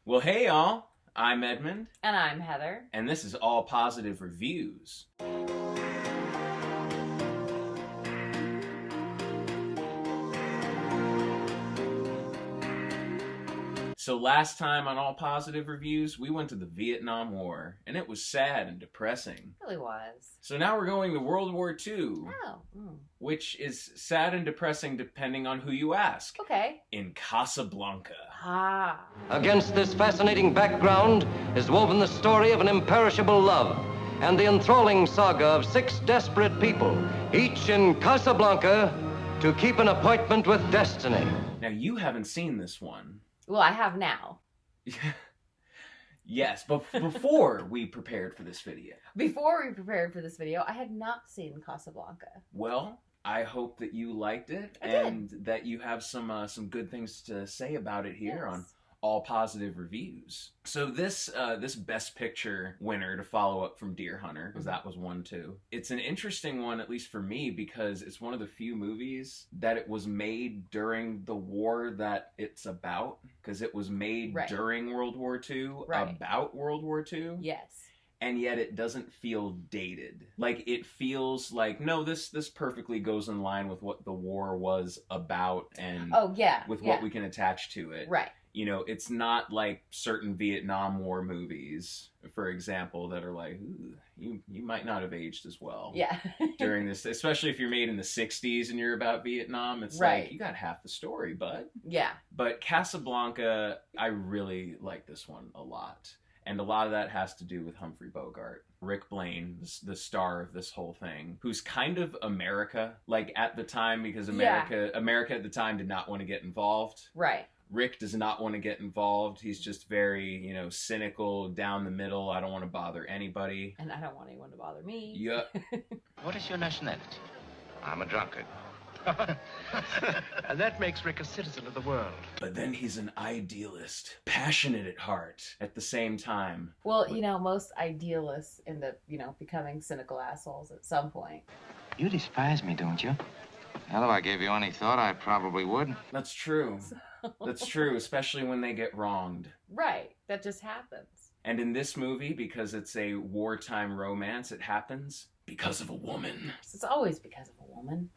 Well, hey y'all, I'm Edmund. And I'm Heather. And this is All Positive Reviews. So last time on All Positive Reviews, we went to the Vietnam War, and it was sad and depressing. It really was. So now we're going to World War II, Oh. which is sad and depressing depending on who you ask. Okay. In Casablanca. Ah. Against this fascinating background is woven the story of an imperishable love and the enthralling saga of 6 desperate people, each in Casablanca to keep an appointment with destiny. Now you haven't seen this one. Well, I have now. Yes, but before we prepared for this video. Before we prepared for this video, I had not seen Casablanca. Well, I hope that you liked it that you have some good things to say about it here on All Positive Reviews. So this Best Picture winner, to follow up from Deer Hunter, because that was one too. It's an interesting one, at least for me, because it's one of the few movies that it was made during the war that it's about, because it was made during World War II, about World War II. Yes. And yet it doesn't feel dated. Like, it feels like, no, this perfectly goes in line with what the war was about and with what we can attach to it. Right. You know, it's not like certain Vietnam War movies, for example, that are like, ooh, you might not have aged as well. Yeah. During this, especially if you're made in the 60s and you're about Vietnam, it's like, you got half the story, bud. Yeah. But Casablanca, I really like this one a lot. And a lot of that has to do with Humphrey Bogart. Rick Blaine, the star of this whole thing, who's kind of America, like at the time, because America at the time did not want to get involved. Right. Rick does not want to get involved. He's just very, cynical, down the middle. I don't want to bother anybody. And I don't want anyone to bother me. Yep. What is your nationality? I'm a drunkard. And that makes Rick a citizen of the world. But then he's an idealist, passionate at heart at the same time. Well, most idealists end up, becoming cynical assholes at some point. You despise me, don't you? Well, if I gave you any thought, I probably would. That's true. That's true, especially when they get wronged. Right. That just happens. And in this movie, because it's a wartime romance, it happens because of a woman. It's always because of a woman,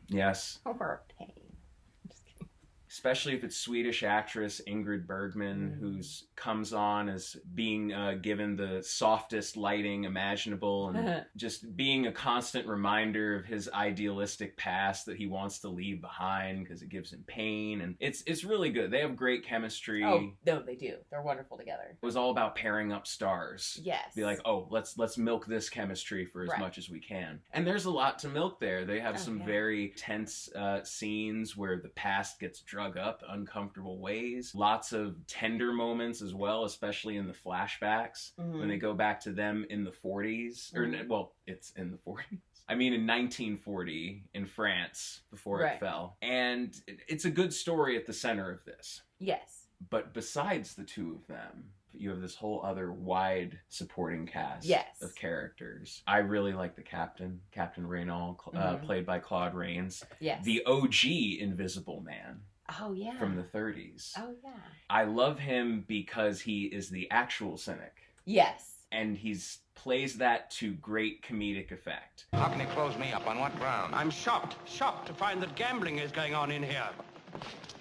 Yes. Or a pain. I'm just kidding. Especially if it's Swedish actress Ingrid Bergman, who comes on as being given the softest lighting imaginable and just being a constant reminder of his idealistic past that he wants to leave behind because it gives him pain. And it's really good. They have great chemistry. Oh, no, they do. They're wonderful together. It was all about pairing up stars. Yes. Be like, oh, let's milk this chemistry for as much as we can. And there's a lot to milk there. They have some very tense scenes where the past gets drugged up uncomfortable ways. Lots of tender moments as well, especially in the flashbacks when they go back to them in the 40s. It's in the 40s. I mean, in 1940 in France before it fell. And it's a good story at the center of this. Yes. But besides the two of them, you have this whole other wide supporting cast of characters. I really like the Captain Reynaud, played by Claude Rains. Yes. The OG Invisible Man. Oh, yeah. From the 30s. Oh, yeah. I love him because he is the actual cynic. Yes. And plays that to great comedic effect. How can you close me up? On what ground? I'm shocked to find that gambling is going on in here.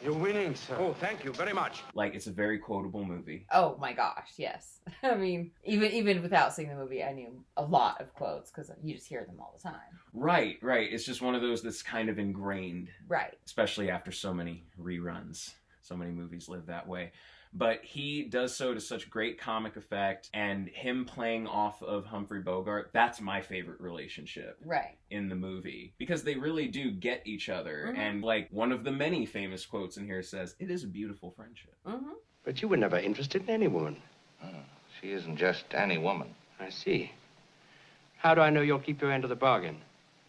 You're winning, sir. Oh, thank you very much. Like, it's a very quotable movie. Oh my gosh, yes. I mean, even without seeing the movie, I knew a lot of quotes because you just hear them all the time. Right. It's just one of those that's kind of ingrained. Right. Especially after so many reruns. So many movies live that way. But he does so to such great comic effect, and him playing off of Humphrey Bogart, that's my favorite relationship in the movie. Because they really do get each other, and like one of the many famous quotes in here says, it is a beautiful friendship. But you were never interested in any woman. Oh, she isn't just any woman. I see. How do I know you'll keep your end of the bargain?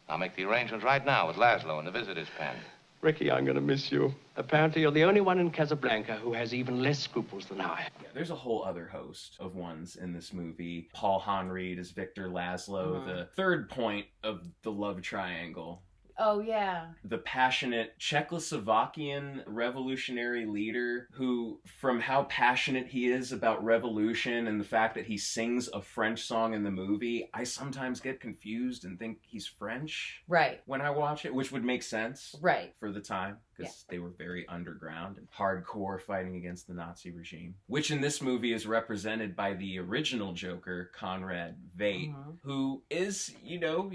I'll make the arrangements right now with Laszlo in the visitor's pen. Ricky, I'm going to miss you. Apparently, you're the only one in Casablanca who has even less scruples than I. Yeah, there's a whole other host of ones in this movie. Paul Honreid as Victor Laszlo, the third point of the love triangle. Oh, yeah. The passionate Czechoslovakian revolutionary leader who, from how passionate he is about revolution and the fact that he sings a French song in the movie, I sometimes get confused and think he's French. Right. When I watch it, which would make sense. Right. For the time, because they were very underground and hardcore fighting against the Nazi regime, which in this movie is represented by the original Joker, Conrad Veidt, who is, you know,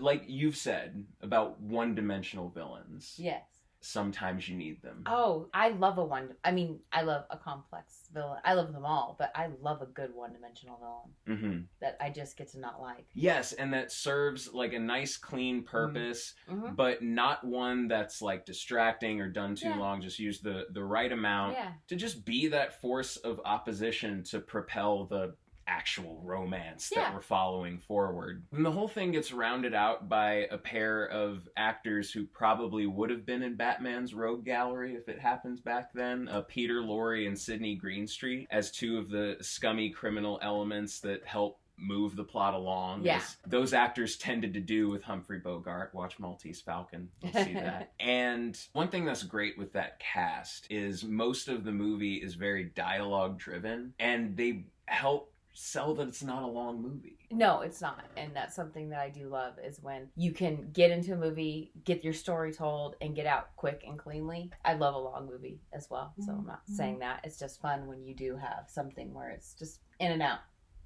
like you've said about one-dimensional villains. Yes. Sometimes you need them. Oh, I love I love a complex villain. I love them all, but I love a good one-dimensional villain that I just get to not like. Yes, and that serves like a nice, clean purpose, but not one that's like distracting or done too long. Just use the right amount to just be that force of opposition to propel the actual romance that we're following forward. And the whole thing gets rounded out by a pair of actors who probably would have been in Batman's Rogue Gallery if it happened back then. Peter Lorre and Sidney Greenstreet as two of the scummy criminal elements that help move the plot along. Yeah. Those actors tended to do with Humphrey Bogart. Watch Maltese Falcon. You'll see that. And one thing that's great with that cast is most of the movie is very dialogue driven, and they help sell that it's not a long movie. No, it's not. And that's something that I do love is when you can get into a movie, get your story told, and get out quick and cleanly. I love a long movie as well. So I'm not saying that. It's just fun when you do have something where it's just in and out.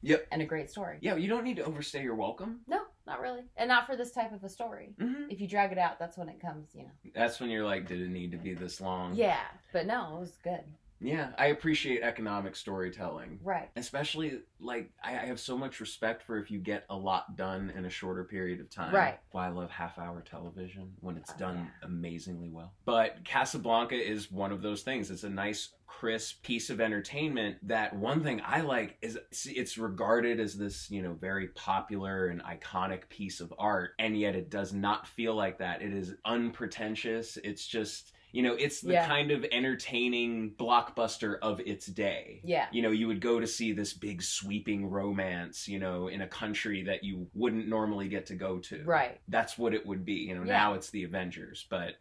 Yep. And a great story. Yeah, you don't need to overstay your welcome. No, not really. And not for this type of a story. If you drag it out, that's when it comes, you know. That's when you're like, did it need to be this long? Yeah, but no, it was good. Yeah, I appreciate economic storytelling. Right. Especially, like, I have so much respect for if you get a lot done in a shorter period of time. Right. Why I love half-hour television when it's done amazingly well. But Casablanca is one of those things. It's a nice, crisp piece of entertainment that one thing I like is it's regarded as this, you know, very popular and iconic piece of art, and yet it does not feel like that. It is unpretentious. It's just... You know, it's the kind of entertaining blockbuster of its day. Yeah. You know, you would go to see this big sweeping romance, you know, in a country that you wouldn't normally get to go to. Right. That's what it would be. You know, now it's the Avengers, but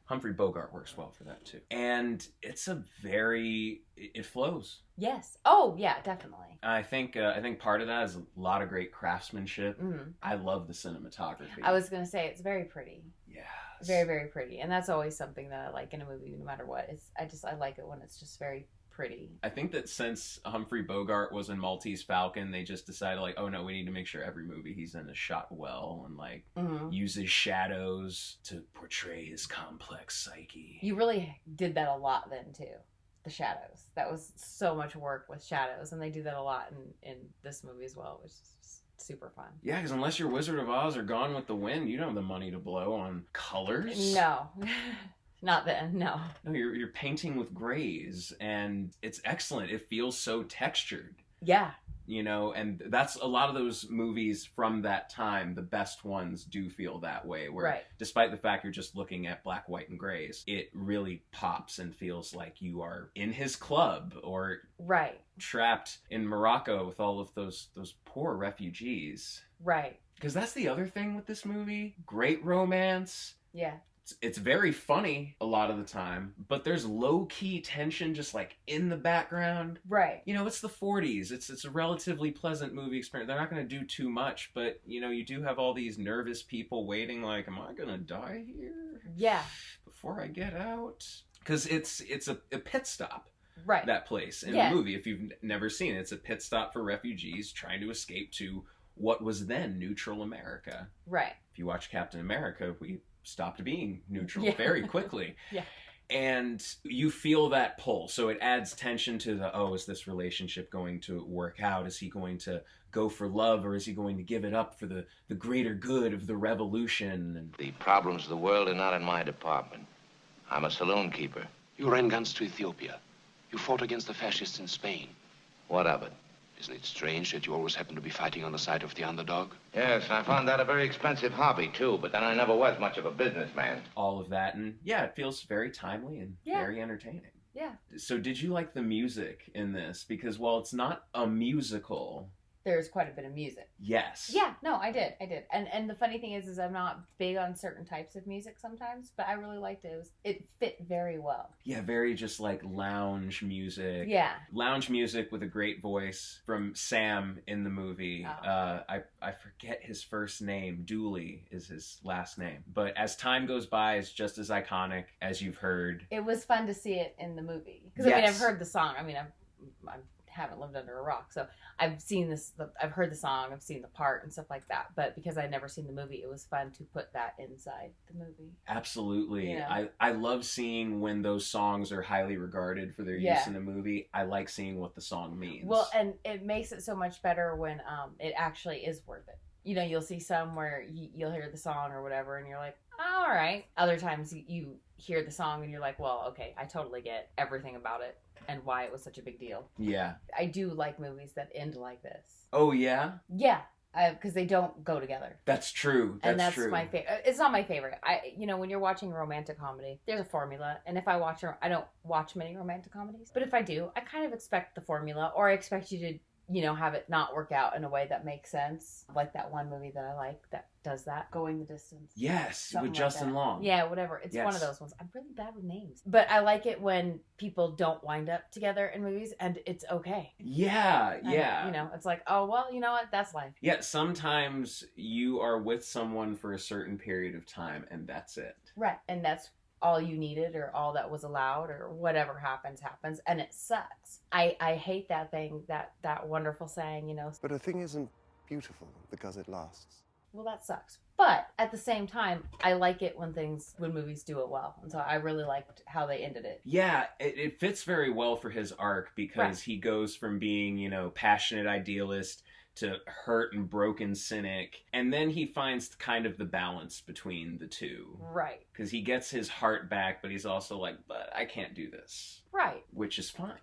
Humphrey Bogart works well for that too. And it's it flows. Yes. Oh, yeah, definitely. I think part of that is a lot of great craftsmanship. I love the cinematography. I was going to say it's very pretty. Yeah. Very, very pretty. And that's always something that I like in a movie, no matter what. I like it when it's just very pretty. I think that since Humphrey Bogart was in Maltese Falcon, they just decided, like, oh no, we need to make sure every movie he's in is shot well and, like, uses shadows to portray his complex psyche. You really did that a lot then, too. The shadows. That was so much work with shadows, and they do that a lot in this movie as well, which is just super fun. Yeah, because unless you're Wizard of Oz or Gone with the Wind, you don't have the money to blow on colors. No. Not then, no. No, you're painting with grays, and it's excellent. It feels so textured. Yeah. You know, and that's a lot of those movies from that time, the best ones do feel that way, where despite the fact you're just looking at black, white, and grays, it really pops and feels like you are in his club or trapped in Morocco with all of those poor refugees. Right. Because that's the other thing with this movie. Great romance. Yeah. It's very funny a lot of the time, but there's low-key tension just like in the background. Right. You know, it's the 40s. It's a relatively pleasant movie experience. They're not going to do too much, but, you know, you do have all these nervous people waiting like, am I going to die here? Yeah. Before I get out? Because it's a pit stop. Right. That place in the movie. If you've never seen it, it's a pit stop for refugees trying to escape to what was then neutral America. Right. If you watch Captain America, we stopped being neutral very quickly. Yeah. And you feel that pull. So it adds tension to is this relationship going to work out? Is he going to go for love, or is he going to give it up for the greater good of the revolution? And the problems of the world are not in my department. I'm a saloon keeper. You ran guns to Ethiopia. You fought against the fascists in Spain. What of it? Isn't it strange that you always happen to be fighting on the side of the underdog? Yes, I found that a very expensive hobby, too, but then I never was much of a businessman. All of that, and yeah, it feels very timely and very entertaining. Yeah. So did you like the music in this? Because while it's not a musical, there's quite a bit of music. Yes. Yeah, no, I did. And the funny thing is I'm not big on certain types of music sometimes, but I really liked it. It fit very well. Yeah, very just like lounge music. Yeah. Lounge music with a great voice from Sam in the movie. Oh. I forget his first name. Dooley is his last name. But as time goes by, it's just as iconic as you've heard. It was fun to see it in the movie. Because, Yes. I mean, I've heard the song. I mean, I haven't lived under a rock, so I've seen this, I've heard the song, I've seen the part and stuff like that, but because I'd never seen the movie, it was fun to put that inside the movie. Absolutely. Yeah. I love seeing when those songs are highly regarded for their use in a movie. I like seeing what the song means. Well, and it makes it so much better when it actually is worth it. You know, you'll see some where you'll hear the song or whatever, and you're like, oh, all right. Other times you hear the song and you're like, well, okay, I totally get everything about it and why it was such a big deal. Yeah. I do like movies that end like this. Oh, yeah? Yeah, because they don't go together. That's true. And that's true. my favorite. It's not my favorite. When you're watching a romantic comedy, there's a formula. And if I don't watch many romantic comedies. But if I do, I kind of expect the formula, or I expect you to, have it not work out in a way that makes sense. Like that one movie that I like that does that, Going the Distance. Yes, Something with like Justin that. Long. Yeah, whatever. It's Yes. one of those ones. I'm really bad with names. But I like it when people don't wind up together in movies, and it's okay. Yeah, And, yeah. it's like, oh, well, you know what? That's life. Yeah, sometimes you are with someone for a certain period of time, and that's it. Right. And that's all you needed, or all that was allowed, or whatever happens, and it sucks. I hate that thing, that wonderful saying, But a thing isn't beautiful because it lasts. well, that sucks. But at the same time, I like it when movies do it well. And so I really liked how they ended it. Yeah, it fits very well for his arc, because Right. he goes from being, passionate idealist to hurt and broken cynic, and then he finds kind of the balance between the two. Right. Because he gets his heart back, but he's also like, but I can't do this. Right. Which is fine.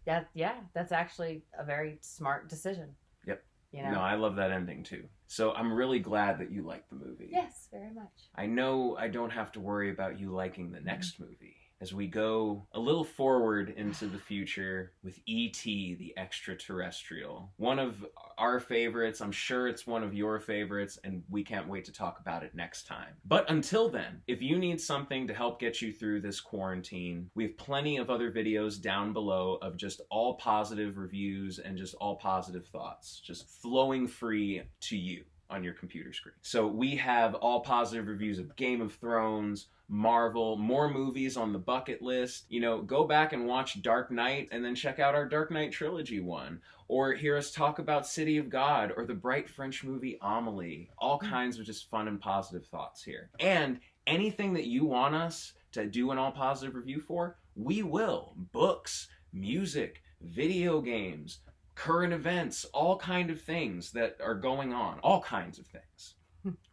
That's actually a very smart decision. Yep. You know? No, I love that ending too. So I'm really glad that you liked the movie. Yes, very much. I know I don't have to worry about you liking the next movie, as we go a little forward into the future with E.T. the Extraterrestrial. One of our favorites. I'm sure it's one of your favorites, and we can't wait to talk about it next time. But until then, if you need something to help get you through this quarantine, we have plenty of other videos down below of just all positive reviews and just all positive thoughts, just flowing free to you on your computer screen. So we have all positive reviews of Game of Thrones, Marvel, more movies on the bucket list. Go back and watch Dark Knight, and then check out our Dark Knight trilogy one. Or hear us talk about City of God, or the bright French movie Amélie. All kinds of just fun and positive thoughts here. And anything that you want us to do an all positive review for, we will. Books, music, video games, current events, all kind of things that are going on, all kinds of things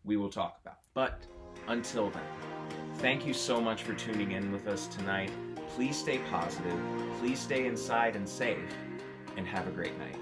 we will talk about. But until then, thank you so much for tuning in with us tonight. Please stay positive, please stay inside and safe, and have a great night.